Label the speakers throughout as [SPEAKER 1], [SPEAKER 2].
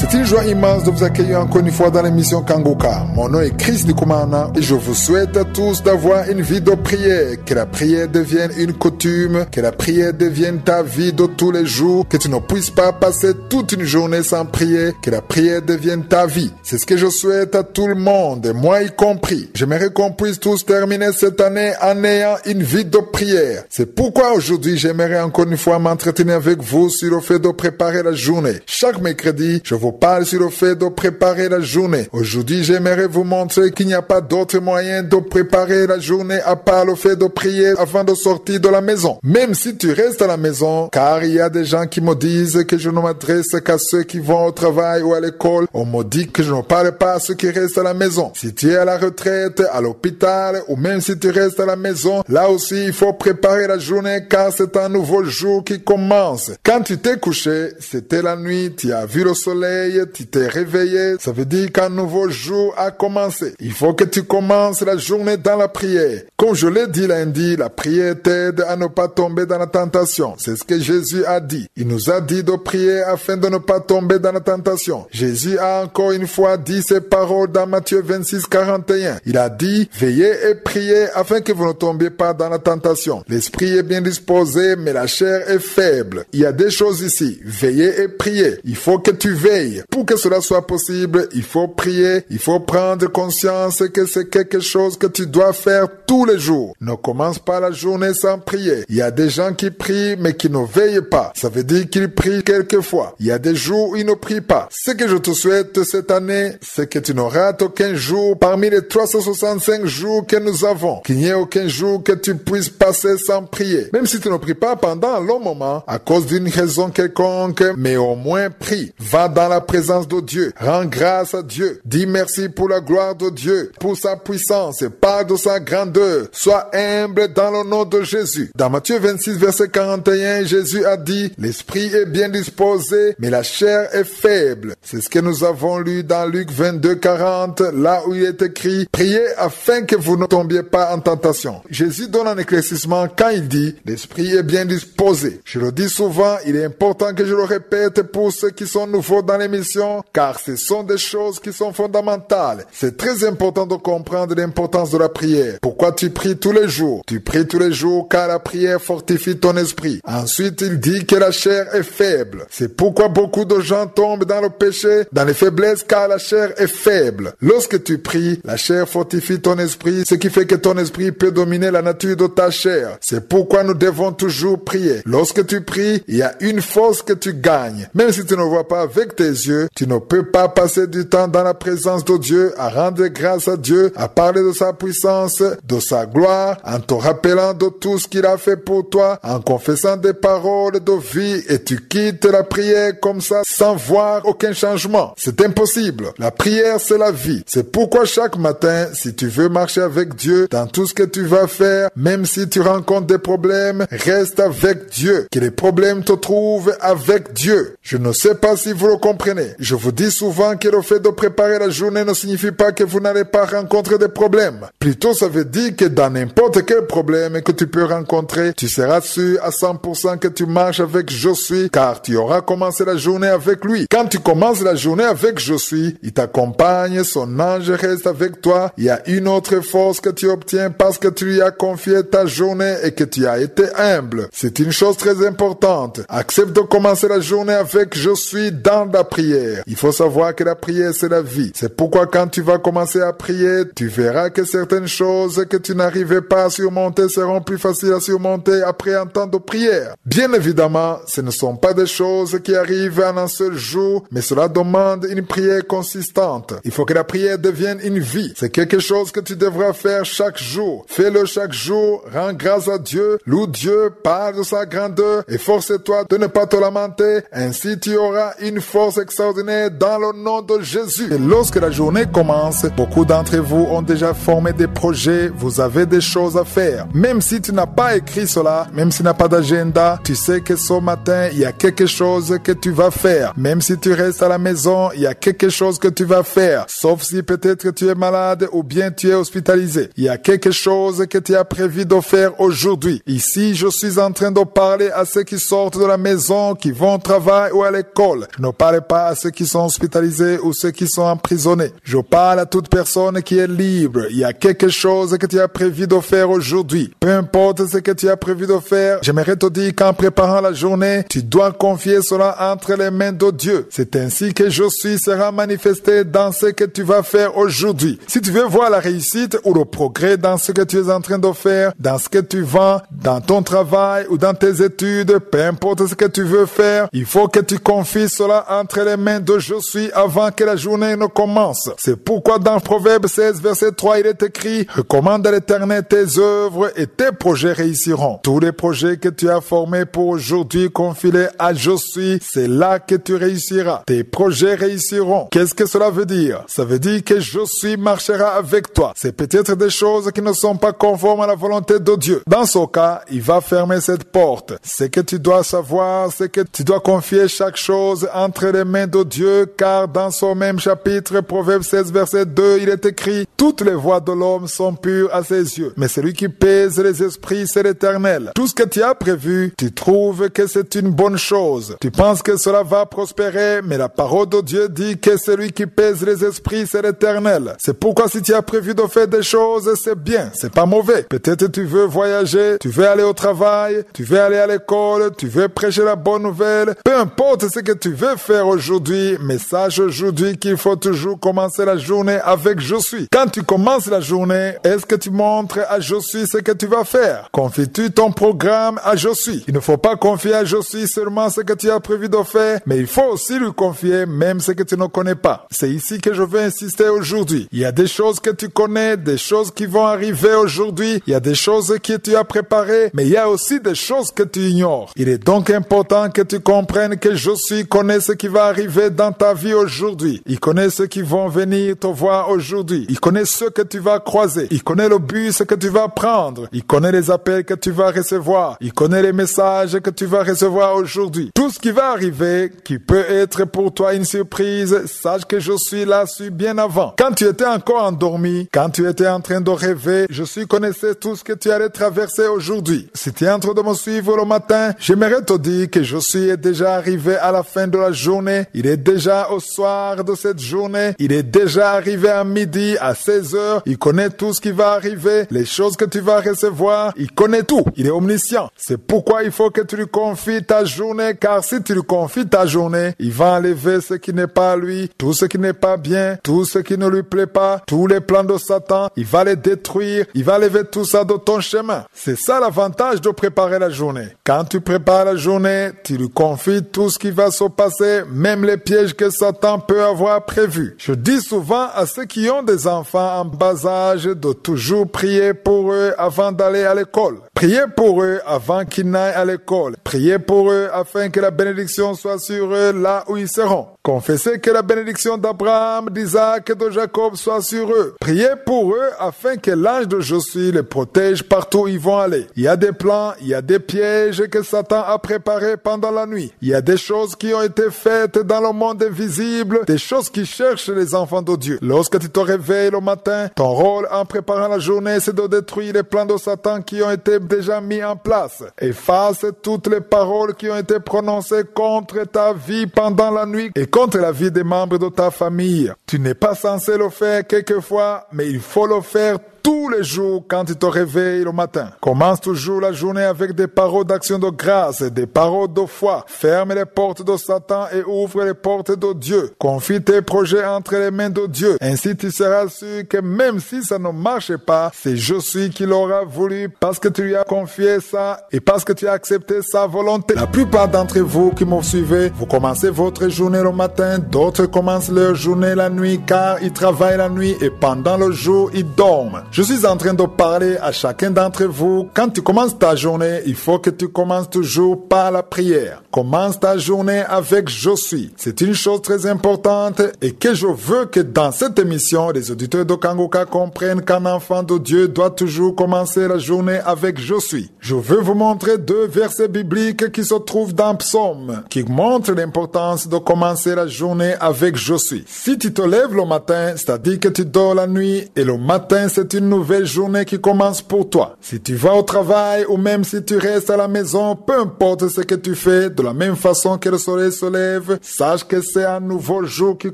[SPEAKER 1] C'est une joie immense de vous accueillir encore une fois dans l'émission Kangoka. Mon nom est Chris Ndikumana et je vous souhaite à tous d'avoir une vie de prière. Que la prière devienne une coutume, que la prière devienne ta vie de tous les jours, que tu ne puisses pas passer toute une journée sans prier, que la prière devienne ta vie. C'est ce que je souhaite à tout le monde, moi y compris. J'aimerais qu'on puisse tous terminer cette année en ayant une vie de prière. C'est pourquoi aujourd'hui j'aimerais encore une fois m'entretenir avec vous sur le fait de préparer la journée. Chaque mercredi, je vous parle sur le fait de préparer la journée. Aujourd'hui, j'aimerais vous montrer qu'il n'y a pas d'autre moyen de préparer la journée à part le fait de prier avant de sortir de la maison. Même si tu restes à la maison, car il y a des gens qui me disent que je ne m'adresse qu'à ceux qui vont au travail ou à l'école. On me dit que je ne parle pas à ceux qui restent à la maison. Si tu es à la retraite, à l'hôpital, ou même si tu restes à la maison, là aussi, il faut préparer la journée car c'est un nouveau jour qui commence. Quand tu t'es couché, c'était la nuit, tu as vu le soleil, tu t'es réveillé, ça veut dire qu'un nouveau jour a commencé. Il faut que tu commences la journée dans la prière. Comme je l'ai dit lundi, la prière t'aide à ne pas tomber dans la tentation. C'est ce que Jésus a dit. Il nous a dit de prier afin de ne pas tomber dans la tentation. Jésus a encore une fois dit ces paroles dans Matthieu 26, 41. Il a dit, veillez et priez afin que vous ne tombiez pas dans la tentation. L'esprit est bien disposé, mais la chair est faible. Il y a des choses ici. Veillez et priez. Il faut que tu veilles. Pour que cela soit possible, il faut prier, il faut prendre conscience que c'est quelque chose que tu dois faire tous les jours. Ne commence pas la journée sans prier. Il y a des gens qui prient mais qui ne veillent pas. Ça veut dire qu'ils prient quelquefois. Il y a des jours où ils ne prient pas. Ce que je te souhaite cette année, c'est que tu ne rates aucun jour parmi les 365 jours que nous avons. Qu'il n'y ait aucun jour que tu puisses passer sans prier. Même si tu ne pries pas pendant un long moment, à cause d'une raison quelconque, mais au moins prie. Va dans la présence de Dieu. Rends grâce à Dieu. Dis merci pour la gloire de Dieu, pour sa puissance, parle de sa grandeur. Sois humble dans le nom de Jésus. Dans Matthieu 26, verset 41, Jésus a dit, l'esprit est bien disposé, mais la chair est faible. C'est ce que nous avons lu dans Luc 22, 40, là où il est écrit, priez afin que vous ne tombiez pas en tentation. Jésus donne un éclaircissement quand il dit, l'esprit est bien disposé. Je le dis souvent, il est important que je le répète pour ceux qui sont nouveaux dans l'émission, car ce sont des choses qui sont fondamentales. C'est très important de comprendre l'importance de la prière. Pourquoi tu pries tous les jours? Tu pries tous les jours car la prière fortifie ton esprit. Ensuite, il dit que la chair est faible. C'est pourquoi beaucoup de gens tombent dans le péché, dans les faiblesses, car la chair est faible. Lorsque tu pries, la chair fortifie ton esprit, ce qui fait que ton esprit peut dominer la nature de ta chair. C'est pourquoi nous devons toujours prier. Lorsque tu pries, il y a une force que tu gagnes. Même si tu ne vois pas avec tes yeux, tu ne peux pas passer du temps dans la présence de Dieu, à rendre grâce à Dieu, à parler de sa puissance, de sa gloire, en te rappelant de tout ce qu'il a fait pour toi, en confessant des paroles de vie, et tu quittes la prière comme ça sans voir aucun changement. C'est impossible. La prière, c'est la vie. C'est pourquoi chaque matin, si tu veux marcher avec Dieu dans tout ce que tu vas faire, même si tu rencontres des problèmes, reste avec Dieu. Que les problèmes te trouvent avec Dieu. Je ne sais pas si vous le comprenez. Je vous dis souvent que le fait de préparer la journée ne signifie pas que vous n'allez pas rencontrer des problèmes. Plutôt, ça veut dire que dans n'importe quel problème que tu peux rencontrer, tu seras sûr à 100% que tu marches avec Je suis, car tu auras commencé la journée avec lui. Quand tu commences la journée avec Je suis, il t'accompagne, son ange reste avec toi. Il y a une autre force que tu obtiens parce que tu lui as confié ta journée et que tu as été humble. C'est une chose très importante. Accepte de commencer la journée avec Je suis dans la prière. Il faut savoir que la prière, c'est la vie. C'est pourquoi quand tu vas commencer à prier, tu verras que certaines choses que tu n'arrivais pas à surmonter seront plus faciles à surmonter après un temps de prière. Bien évidemment, ce ne sont pas des choses qui arrivent en un seul jour, mais cela demande une prière consistante. Il faut que la prière devienne une vie. C'est quelque chose que tu devras faire chaque jour. Fais-le chaque jour, rends grâce à Dieu, loue Dieu, parle de sa grandeur et force-toi de ne pas te lamenter. Ainsi, tu auras une force extraordinaire dans le nom de Jésus. Et lorsque la journée commence, beaucoup d'entre vous ont déjà formé des projets, vous avez des choses à faire. Même si tu n'as pas écrit cela, même si tu n'as pas d'agenda, tu sais que ce matin, il y a quelque chose que tu vas faire. Même si tu restes à la maison, il y a quelque chose que tu vas faire. Sauf si peut-être tu es malade ou bien tu es hospitalisé. Il y a quelque chose que tu as prévu de faire aujourd'hui. Ici, je suis en train de parler à ceux qui sortent de la maison, qui vont au travail ou à l'école. Je ne parle pas pas à ceux qui sont hospitalisés ou ceux qui sont emprisonnés. Je parle à toute personne qui est libre. Il y a quelque chose que tu as prévu de faire aujourd'hui. Peu importe ce que tu as prévu de faire, j'aimerais te dire qu'en préparant la journée, tu dois confier cela entre les mains de Dieu. C'est ainsi que je suis sera manifesté dans ce que tu vas faire aujourd'hui. Si tu veux voir la réussite ou le progrès dans ce que tu es en train de faire, dans ce que tu vends, dans ton travail ou dans tes études, peu importe ce que tu veux faire, il faut que tu confies cela entre les mains de je suis avant que la journée ne commence. C'est pourquoi dans Proverbe 16, verset 3, il est écrit: recommande à l'Éternel tes œuvres et tes projets réussiront. Tous les projets que tu as formés pour aujourd'hui, confie-les à je suis, c'est là que tu réussiras. Tes projets réussiront. Qu'est-ce que cela veut dire? Ça veut dire que je suis marchera avec toi. C'est peut-être des choses qui ne sont pas conformes à la volonté de Dieu. Dans ce cas, il va fermer cette porte. Ce que tu dois savoir, c'est que tu dois confier chaque chose entre les mains de Dieu, car dans ce même chapitre, Proverbe 16, verset 2, il est écrit: toutes les voies de l'homme sont pures à ses yeux, mais celui qui pèse les esprits, c'est l'Éternel. Tout ce que tu as prévu, tu trouves que c'est une bonne chose. Tu penses que cela va prospérer, mais la parole de Dieu dit que celui qui pèse les esprits, c'est l'Éternel. C'est pourquoi si tu as prévu de faire des choses, c'est bien, c'est pas mauvais. Peut-être tu veux voyager, tu veux aller au travail, tu veux aller à l'école, tu veux prêcher la bonne nouvelle. Peu importe ce que tu veux faire aujourd'hui, mais sache aujourd'hui qu'il faut toujours commencer la journée avec je suis. Quand tu commences la journée, est-ce que tu montres à je suis ce que tu vas faire? Confies-tu ton programme à je suis? Il ne faut pas confier à je suis seulement ce que tu as prévu de faire, mais il faut aussi lui confier même ce que tu ne connais pas. C'est ici que je veux insister aujourd'hui. Il y a des choses que tu connais, des choses qui vont arriver aujourd'hui, il y a des choses que tu as préparées, mais il y a aussi des choses que tu ignores. Il est donc important que tu comprennes que je suis connaît ce qui va arriver dans ta vie aujourd'hui. Il connaît ceux qui vont venir te voir aujourd'hui. Il connaît ceux que tu vas croiser. Il connaît le bus que tu vas prendre. Il connaît les appels que tu vas recevoir. Il connaît les messages que tu vas recevoir aujourd'hui. Tout ce qui va arriver, qui peut être pour toi une surprise, sache que je suis là, suis bien avant. Quand tu étais encore endormi, quand tu étais en train de rêver, je suis connaissais tout ce que tu allais traverser aujourd'hui. Si tu es en train de me suivre le matin, j'aimerais te dire que je suis déjà arrivé à la fin de la journée. Il est déjà au soir de cette journée. Il est déjà arrivé à midi, à 16h. Il connaît tout ce qui va arriver, les choses que tu vas recevoir. Il connaît tout. Il est omniscient. C'est pourquoi il faut que tu lui confies ta journée, car si tu lui confies ta journée, il va enlever ce qui n'est pas à lui, tout ce qui n'est pas bien, tout ce qui ne lui plaît pas, tous les plans de Satan. Il va les détruire. Il va lever tout ça de ton chemin. C'est ça l'avantage de préparer la journée. Quand tu prépares la journée, tu lui confies tout ce qui va se passer, même les pièges que Satan peut avoir prévus. Je dis souvent à ceux qui ont des enfants en bas âge de toujours prier pour eux avant d'aller à l'école. Priez pour eux avant qu'ils n'aillent à l'école. Priez pour eux afin que la bénédiction soit sur eux là où ils seront. Confessez que la bénédiction d'Abraham, d'Isaac et de Jacob soit sur eux. Priez pour eux afin que l'ange de Josué les protège partout où ils vont aller. Il y a des plans, il y a des pièges que Satan a préparés pendant la nuit. Il y a des choses qui ont été faites dans le monde invisible, des choses qui cherchent les enfants de Dieu. Lorsque tu te réveilles le matin, ton rôle en préparant la journée, c'est de détruire les plans de Satan qui ont été déjà mis en place. Efface toutes les paroles qui ont été prononcées contre ta vie pendant la nuit et contre la vie des membres de ta famille. Tu n'es pas censé le faire quelquefois, mais il faut le faire tous les jours quand tu te réveilles le matin. Commence toujours la journée avec des paroles d'action de grâce, des paroles de foi. Ferme les portes de Satan et ouvre les portes de Dieu. Confie tes projets entre les mains de Dieu. Ainsi tu seras sûr que même si ça ne marche pas, c'est je suis qui l'aura voulu parce que tu lui as confié ça et parce que tu as accepté sa volonté. La plupart d'entre vous qui me suivez, vous commencez votre journée le matin, d'autres commencent leur journée la nuit car ils travaillent la nuit et pendant le jour, ils dorment. Je suis en train de parler à chacun d'entre vous. Quand tu commences ta journée, il faut que tu commences toujours par la prière. Commence ta journée avec je suis. C'est une chose très importante et que je veux que dans cette émission, les auditeurs de Kangoka comprennent qu'un enfant de Dieu doit toujours commencer la journée avec je suis. Je veux vous montrer 2 versets bibliques qui se trouvent dans Psaume, qui montrent l'importance de commencer la journée avec je suis. Si tu te lèves le matin, c'est-à-dire que tu dors la nuit et le matin c'est une une nouvelle journée qui commence pour toi. Si tu vas au travail ou même si tu restes à la maison, peu importe ce que tu fais, de la même façon que le soleil se lève, sache que c'est un nouveau jour qui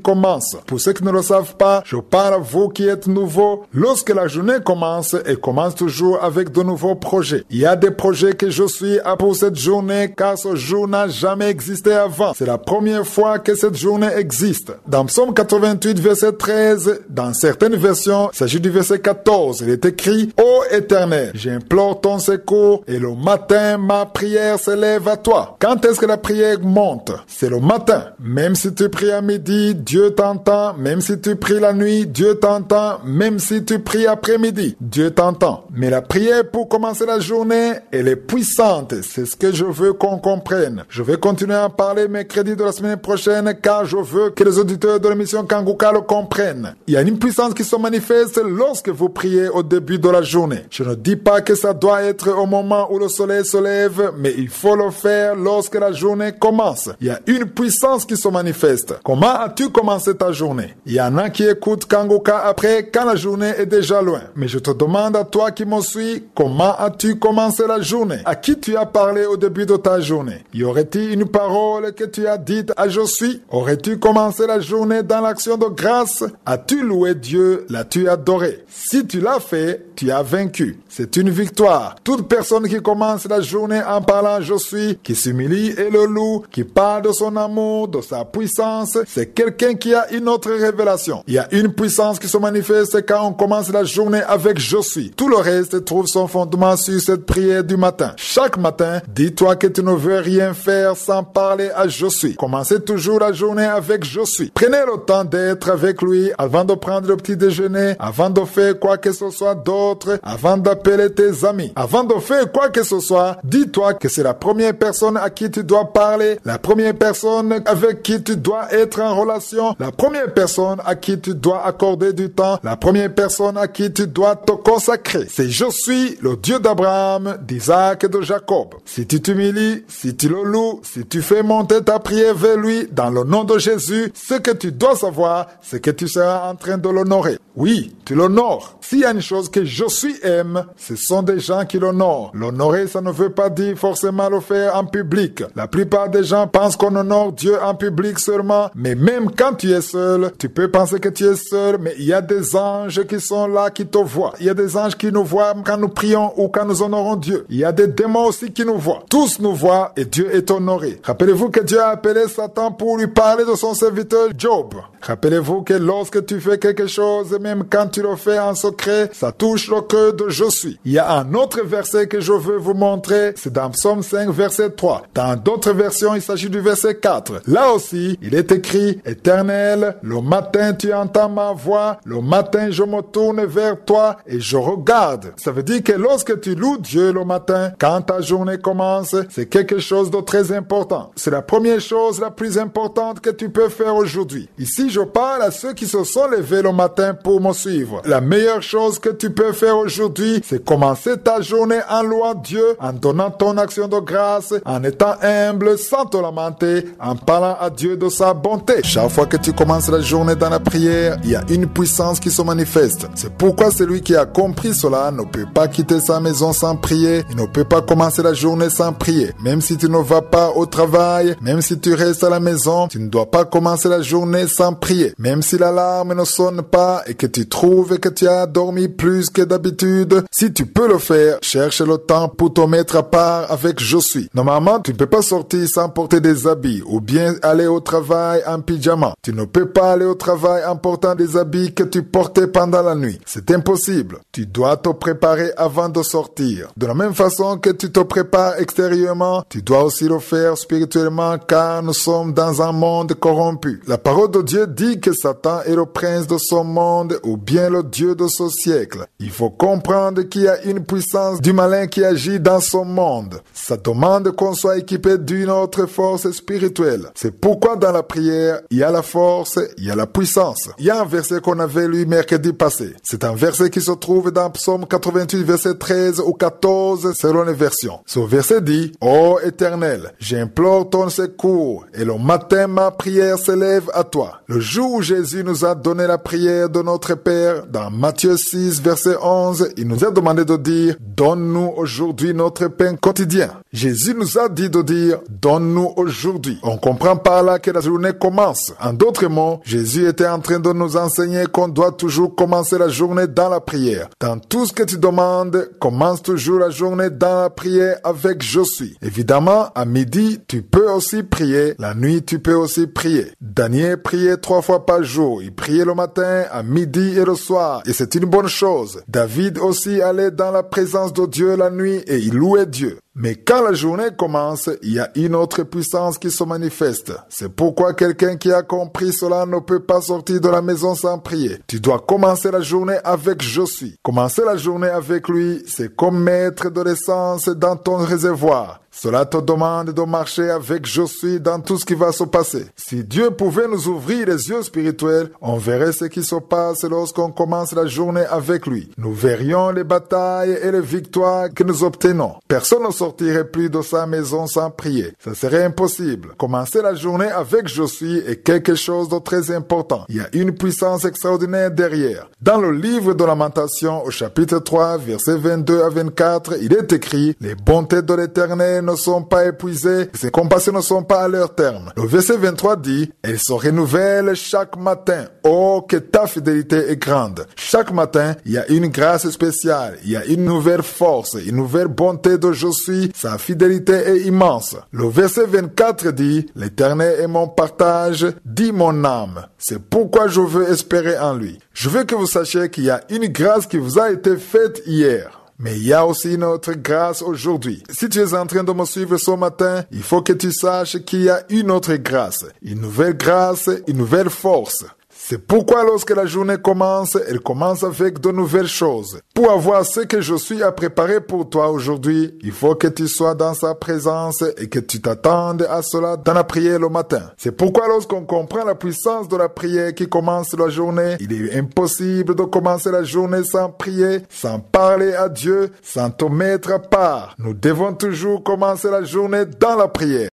[SPEAKER 1] commence. Pour ceux qui ne le savent pas, je parle à vous qui êtes nouveaux. Lorsque la journée commence, elle commence toujours avec de nouveaux projets. Il y a des projets que je suis à pour cette journée car ce jour n'a jamais existé avant. C'est la première fois que cette journée existe. Dans Psaume 88, verset 13, dans certaines versions, il s'agit du verset 14. Il est écrit: Ô Éternel, j'implore ton secours et le matin, ma prière s'élève à toi. Quand est-ce que la prière monte? C'est le matin. Même si tu pries à midi, Dieu t'entend. Même si tu pries la nuit, Dieu t'entend. Même si tu pries après-midi, Dieu t'entend. Mais la prière pour commencer la journée, elle est puissante. C'est ce que je veux qu'on comprenne. Je vais continuer à parler mercredi de la semaine prochaine car je veux que les auditeurs de l'émission Kanguka le comprennent. Il y a une puissance qui se manifeste lorsque vous priez au début de la journée. Je ne dis pas que ça doit être au moment où le soleil se lève, mais il faut le faire lorsque la journée commence. Il y a une puissance qui se manifeste. Comment as-tu commencé ta journée? Il y en a qui écoutent Kanguka après quand la journée est déjà loin. Mais je te demande à toi qui me suis, comment as-tu commencé la journée? À qui tu as parlé au début de ta journée? Y aurait-il une parole que tu as dite à je suis? Aurais-tu commencé la journée dans l'action de grâce? As-tu loué Dieu? L'as-tu adoré? Si tu l'as fait, tu as vaincu. C'est une victoire. Toute personne qui commence la journée en parlant je suis, qui s'humilie et le loue, qui parle de son amour, de sa puissance, c'est quelqu'un qui a une autre révélation. Il y a une puissance qui se manifeste quand on commence la journée avec je suis. Tout le reste trouve son fondement sur cette prière du matin. Chaque matin, dis-toi que tu ne veux rien faire sans parler à je suis. Commencez toujours la journée avec je suis. Prenez le temps d'être avec lui avant de prendre le petit déjeuner, avant de faire quoi que ce soit d'autre, avant d'appeler tes amis. Avant de faire quoi que ce soit, dis-toi que c'est la première personne à qui tu dois parler, la première personne avec qui tu dois être en relation, la première personne à qui tu dois accorder du temps, la première personne à qui tu dois te consacrer. C'est je suis le Dieu d'Abraham, d'Isaac et de Jacob. Si tu t'humilies, si tu le loues, si tu fais monter ta prière vers lui, dans le nom de Jésus, ce que tu dois savoir, c'est que tu seras en train de l'honorer. Oui, tu l'honores. S'il y a une chose que je suis aime, ce sont des gens qui l'honorent. L'honorer, ça ne veut pas dire forcément le faire en public. La plupart des gens pensent qu'on honore Dieu en public seulement, mais même quand tu es seul, tu peux penser que tu es seul, mais il y a des anges qui sont là, qui te voient. Il y a des anges qui nous voient quand nous prions ou quand nous honorons Dieu. Il y a des démons aussi qui nous voient. Tous nous voient et Dieu est honoré. Rappelez-vous que Dieu a appelé Satan pour lui parler de son serviteur Job. Rappelez-vous que lorsque tu fais quelque chose, même quand tu le fais en secret, ça touche le cœur de je suis. Il y a un autre verset que je veux vous montrer, c'est dans Psaume 5, verset 3. Dans d'autres versions, il s'agit du verset 4. Là aussi, il est écrit: Éternel, le matin tu entends ma voix, le matin je me tourne vers toi et je regarde. Ça veut dire que lorsque tu loues Dieu le matin, quand ta journée commence, c'est quelque chose de très important. C'est la première chose la plus importante que tu peux faire aujourd'hui. Ici, je parle à ceux qui se sont levés le matin pour me suivre. La meilleure chose que tu peux faire aujourd'hui, c'est commencer ta journée en louant Dieu, en donnant ton action de grâce, en étant humble, sans te lamenter, en parlant à Dieu de sa bonté. Chaque fois que tu commences la journée dans la prière, il y a une puissance qui se manifeste. C'est pourquoi celui qui a compris cela ne peut pas quitter sa maison sans prier. Il ne peut pas commencer la journée sans prier. Même si tu ne vas pas au travail, même si tu restes à la maison, tu ne dois pas commencer la journée sans prier. Même si l'alarme ne sonne pas et que tu trouves que tu as dormi plus que d'habitude, si tu peux le faire, cherche le temps pour te mettre à part avec je suis. Normalement, tu ne peux pas sortir sans porter des habits ou bien aller au travail en pyjama. Tu ne peux pas aller au travail en portant des habits que tu portais pendant la nuit. C'est impossible. Tu dois te préparer avant de sortir. De la même façon que tu te prépares extérieurement, tu dois aussi le faire spirituellement car nous sommes dans un monde corrompu. La parole de Dieu dit que Satan est le prince de ce monde ou bien le Dieu de ce siècle. Il faut comprendre qu'il y a une puissance du malin qui agit dans ce monde. Ça demande qu'on soit équipé d'une autre force spirituelle. C'est pourquoi dans la prière, il y a la force, il y a la puissance. Il y a un verset qu'on avait lu mercredi passé. C'est un verset qui se trouve dans Psaume 88, verset 13 ou 14 selon les versions. Ce verset dit: Ô Éternel, j'implore ton secours et le matin ma prière s'élève à toi. Le jour où Jésus nous a donné la prière de notre notre Père, dans Matthieu 6, verset 11, il nous a demandé de dire « Donne-nous aujourd'hui notre pain quotidien ». Jésus nous a dit de dire « Donne-nous aujourd'hui ». On comprend par là que la journée commence. En d'autres mots, Jésus était en train de nous enseigner qu'on doit toujours commencer la journée dans la prière. Dans tout ce que tu demandes, commence toujours la journée dans la prière avec « Je suis ». Évidemment, à midi, tu peux aussi prier. La nuit, tu peux aussi prier. Daniel priait 3 fois par jour. Il priait le matin, à midi et le soir. Et c'est une bonne chose. David aussi allait dans la présence de Dieu la nuit et il louait Dieu. Mais quand la journée commence, il y a une autre puissance qui se manifeste. C'est pourquoi quelqu'un qui a compris cela ne peut pas sortir de la maison sans prier. Tu dois commencer la journée avec « Je suis ». Commencer la journée avec lui, c'est comme mettre de l'essence dans ton réservoir. Cela te demande de marcher avec « Je suis » dans tout ce qui va se passer. Si Dieu pouvait nous ouvrir les yeux spirituels, on verrait ce qui se passe lorsqu'on commence la journée avec lui. Nous verrions les batailles et les victoires que nous obtenons. Personne ne sortirait plus de sa maison sans prier. Ça serait impossible. Commencer la journée avec « Je suis » est quelque chose de très important. Il y a une puissance extraordinaire derrière. Dans le livre de Lamentations, au chapitre 3, versets 22 à 24, il est écrit « Les bontés de l'Éternel ne sont pas épuisées, ses compassions ne sont pas à leur terme. » Le verset 23 dit « Elles se renouvellent chaque matin. Oh, que ta fidélité est grande. » Chaque matin, il y a une grâce spéciale, il y a une nouvelle force, une nouvelle bonté de je suis, sa fidélité est immense. Le verset 24 dit « L'Éternel est mon partage, dit mon âme. C'est pourquoi je veux espérer en lui. » Je veux que vous sachiez qu'il y a une grâce qui vous a été faite hier. Mais il y a aussi une autre grâce aujourd'hui. Si tu es en train de me suivre ce matin, il faut que tu saches qu'il y a une autre grâce, une nouvelle force. C'est pourquoi lorsque la journée commence, elle commence avec de nouvelles choses. Pour avoir ce que je suis à préparer pour toi aujourd'hui, il faut que tu sois dans sa présence et que tu t'attendes à cela dans la prière le matin. C'est pourquoi lorsqu'on comprend la puissance de la prière qui commence la journée, il est impossible de commencer la journée sans prier, sans parler à Dieu, sans te mettre à part. Nous devons toujours commencer la journée dans la prière.